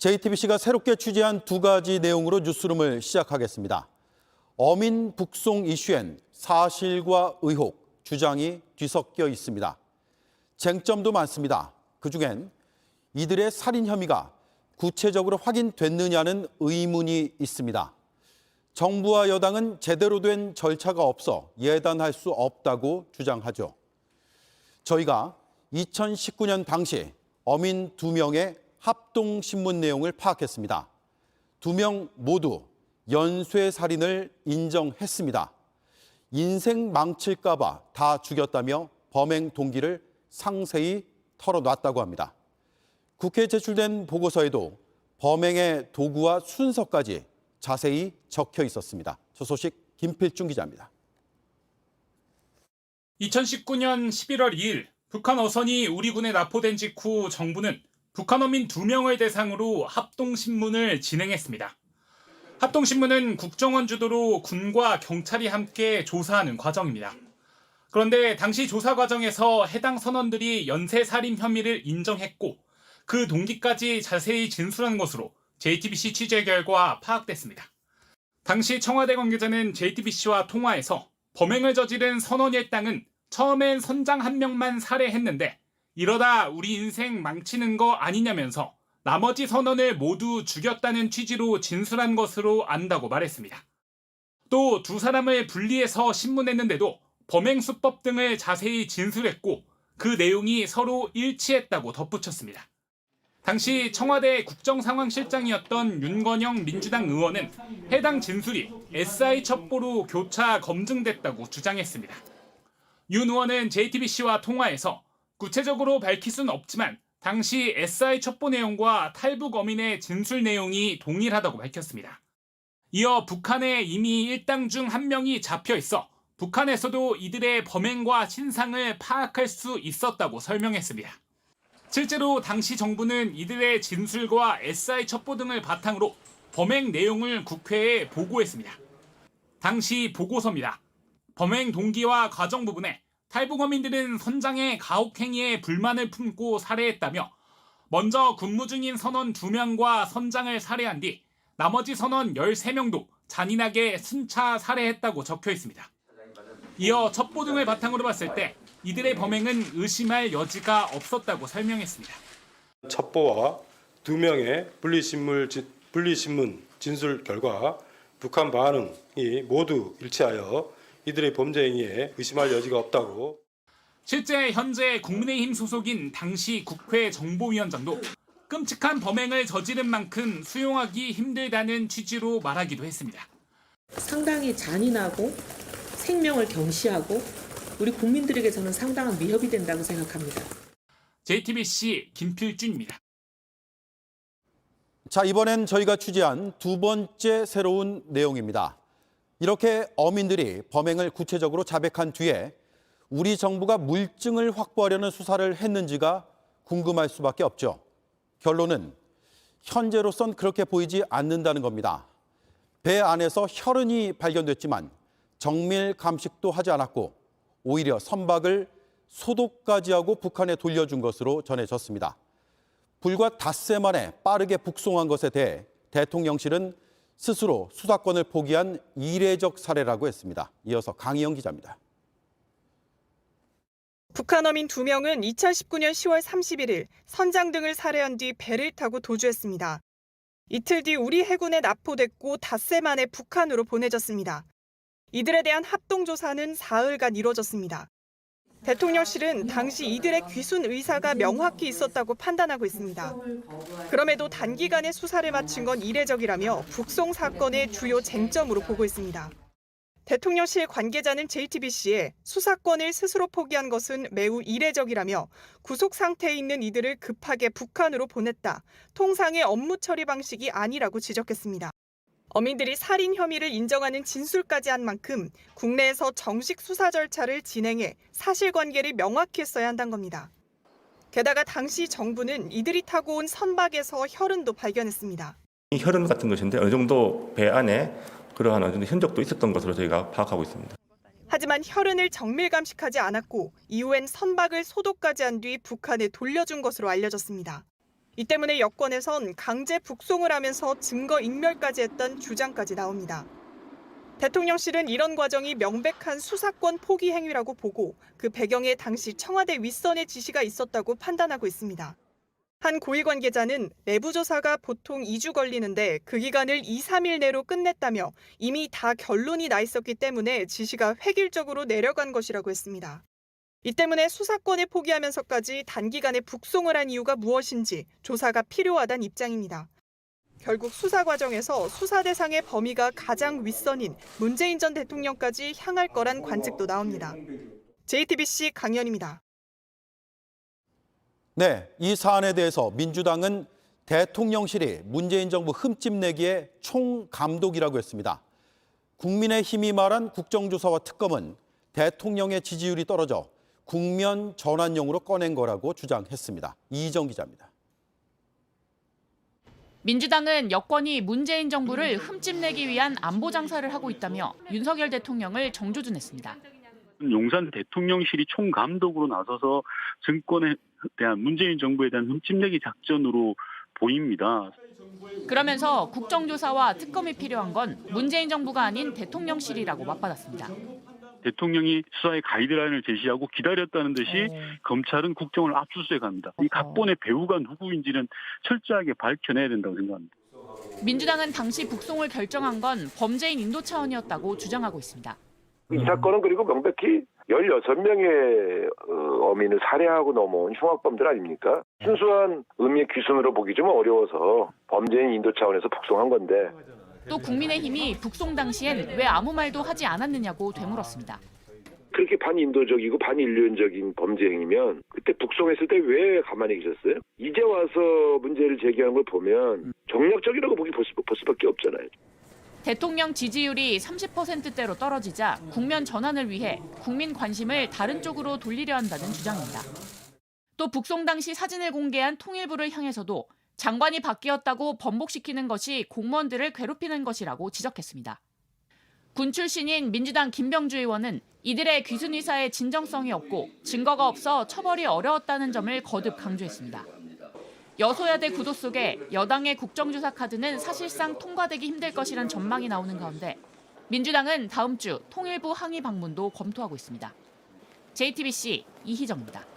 JTBC가 새롭게 취재한 두 가지 내용으로 뉴스룸을 시작하겠습니다. 어민 북송 이슈엔 사실과 의혹, 주장이 뒤섞여 있습니다. 쟁점도 많습니다. 그중엔 이들의 살인 혐의가 구체적으로 확인됐느냐는 의문이 있습니다. 정부와 여당은 제대로 된 절차가 없어 예단할 수 없다고 주장하죠. 저희가 2019년 당시 어민 2명의 합동신문 내용을 파악했습니다. 2명 모두 연쇄살인을 인정했습니다. 인생 망칠까 봐 다 죽였다며 범행 동기를 상세히 털어놨다고 합니다. 국회에 제출된 보고서에도 범행의 도구와 순서까지 자세히 적혀 있었습니다. 저 소식 김필중 기자입니다. 2019년 11월 2일 북한 어선이 우리 군에 납포된 직후 정부는 북한 어민 2명을 대상으로 합동신문을 진행했습니다. 합동신문은 국정원 주도로 군과 경찰이 함께 조사하는 과정입니다. 그런데 당시 조사 과정에서 해당 선원들이 연쇄살인 혐의를 인정했고 그 동기까지 자세히 진술한 것으로 JTBC 취재 결과 파악됐습니다. 당시 청와대 관계자는 JTBC와 통화에서 범행을 저지른 선원 일당은 처음엔 선장 1명만 살해했는데 이러다 우리 인생 망치는 거 아니냐면서 나머지 선원을 모두 죽였다는 취지로 진술한 것으로 안다고 말했습니다. 또 두 사람을 분리해서 신문했는데도 범행 수법 등을 자세히 진술했고 그 내용이 서로 일치했다고 덧붙였습니다. 당시 청와대 국정상황실장이었던 윤건영 민주당 의원은 해당 진술이 SI 첩보로 교차 검증됐다고 주장했습니다. 윤 의원은 JTBC와 통화에서 구체적으로 밝힐 수는 없지만 당시 SI 첩보 내용과 탈북 어민의 진술 내용이 동일하다고 밝혔습니다. 이어 북한에 이미 일당 중 1명이 잡혀 있어 북한에서도 이들의 범행과 신상을 파악할 수 있었다고 설명했습니다. 실제로 당시 정부는 이들의 진술과 SI 첩보 등을 바탕으로 범행 내용을 국회에 보고했습니다. 당시 보고서입니다. 범행 동기와 과정 부분에 탈북어민들은 선장의 가혹행위에 불만을 품고 살해했다며 먼저 근무 중인 선원 2명과 선장을 살해한 뒤 나머지 선원 13명도 잔인하게 순차 살해했다고 적혀 있습니다. 이어 첩보 등을 바탕으로 봤을 때 이들의 범행은 의심할 여지가 없었다고 설명했습니다. 첩보와 2명의 분리신문 진술 결과 북한 반응이 모두 일치하여 이들의 범죄 행위에 의심할 여지가 없다고. 실제 현재 국민의힘 소속인 당시 국회 정보위원장도 끔찍한 범행을 저지른 만큼 수용하기 힘들다는 취지로 말하기도 했습니다. 상당히 잔인하고 생명을 경시하고 우리 국민들에게서는 상당한 위협이 된다고 생각합니다. JTBC 김필준입니다. 자, 이번엔 저희가 취재한 두 번째 새로운 내용입니다. 이렇게 어민들이 범행을 구체적으로 자백한 뒤에 우리 정부가 물증을 확보하려는 수사를 했는지가 궁금할 수밖에 없죠. 결론은 현재로선 그렇게 보이지 않는다는 겁니다. 배 안에서 혈흔이 발견됐지만 정밀 감식도 하지 않았고 오히려 선박을 소독까지 하고 북한에 돌려준 것으로 전해졌습니다. 불과 닷새 만에 빠르게 북송한 것에 대해 대통령실은 스스로 수사권을 포기한 이례적 사례라고 했습니다. 이어서 강희영 기자입니다. 북한 어민 2명은 2019년 10월 31일 선장 등을 살해한 뒤 배를 타고 도주했습니다. 이틀 뒤 우리 해군에 납포됐고 닷새 만에 북한으로 보내졌습니다. 이들에 대한 합동조사는 사흘간 이뤄졌습니다. 대통령실은 당시 이들의 귀순 의사가 명확히 있었다고 판단하고 있습니다. 그럼에도 단기간에 수사를 마친 건 이례적이라며 북송 사건의 주요 쟁점으로 보고 있습니다. 대통령실 관계자는 JTBC에 수사권을 스스로 포기한 것은 매우 이례적이라며 구속 상태에 있는 이들을 급하게 북한으로 보냈다. 통상의 업무 처리 방식이 아니라고 지적했습니다. 어민들이 살인 혐의를 인정하는 진술까지 한 만큼 국내에서 정식 수사 절차를 진행해 사실관계를 명확히 했어야 한다는 겁니다. 게다가 당시 정부는 이들이 타고 온 선박에서 혈흔도 발견했습니다. 이 혈흔 같은 것인데 어느 정도 배 안에 그러한 어느 정도 흔적도 있었던 것으로 저희가 파악하고 있습니다. 하지만 혈흔을 정밀 감식하지 않았고 이후엔 선박을 소독까지 한 뒤 북한에 돌려준 것으로 알려졌습니다. 이 때문에 여권에선 강제 북송을 하면서 증거 인멸까지 했던 주장까지 나옵니다. 대통령실은 이런 과정이 명백한 수사권 포기 행위라고 보고 그 배경에 당시 청와대 윗선의 지시가 있었다고 판단하고 있습니다. 한 고위 관계자는 내부 조사가 보통 2주 걸리는데 그 기간을 2, 3일 내로 끝냈다며 이미 다 결론이 나 있었기 때문에 지시가 획일적으로 내려간 것이라고 했습니다. 이 때문에 수사권을 포기하면서까지 단기간에 북송을 한 이유가 무엇인지 조사가 필요하다는 입장입니다. 결국 수사 과정에서 수사 대상의 범위가 가장 윗선인 문재인 전 대통령까지 향할 거란 관측도 나옵니다. JTBC 강연입니다. 네, 이 사안에 대해서 민주당은 대통령실이 문재인 정부 흠집내기의 총감독이라고 했습니다. 국민의힘이 말한 국정조사와 특검은 대통령의 지지율이 떨어져 국면 전환용으로 꺼낸 거라고 주장했습니다. 이희정 기자입니다. 민주당은 여권이 문재인 정부를 흠집내기 위한 안보 장사를 하고 있다며 윤석열 대통령을 정조준했습니다. 용산 대통령실이 총감독으로 나서서 정권에 대한 문재인 정부에 대한 흠집내기 작전으로 보입니다. 그러면서 국정조사와 특검이 필요한 건 문재인 정부가 아닌 대통령실이라고 맞받았습니다. 대통령이 수사의 가이드라인을 제시하고 기다렸다는 듯이 검찰은 국정을 압수수색합니다. 이 각본의 배후가 누구인지는 철저하게 밝혀내야 된다고 생각합니다. 민주당은 당시 북송을 결정한 건 범죄인 인도 차원이었다고 주장하고 있습니다. 이 사건은 그리고 명백히 16명의 어민을 살해하고 넘어온 흉악범들 아닙니까? 순수한 의미의 귀순으로 보기 좀 어려워서 범죄인 인도 차원에서 북송한 건데. 또 국민의힘이 북송 당시엔 왜 아무 말도 하지 않았느냐고 되물었습니다. 그렇게 반인도적이고 반인륜적인 범죄 행위면 그때 북송했을 때 왜 가만히 계셨어요? 이제 와서 문제를 제기하는 걸 보면 정략적이라고 볼 수밖에 없잖아요. 대통령 지지율이 30%대로 떨어지자 국면 전환을 위해 국민 관심을 다른 쪽으로 돌리려 한다는 주장입니다. 또 북송 당시 사진을 공개한 통일부를 향해서도 장관이 바뀌었다고 번복시키는 것이 공무원들을 괴롭히는 것이라고 지적했습니다. 군 출신인 민주당 김병주 의원은 이들의 귀순 의사의 진정성이 없고 증거가 없어 처벌이 어려웠다는 점을 거듭 강조했습니다. 여소야대 구도 속에 여당의 국정조사 카드는 사실상 통과되기 힘들 것이란 전망이 나오는 가운데 민주당은 다음 주 통일부 항의 방문도 검토하고 있습니다. JTBC 이희정입니다.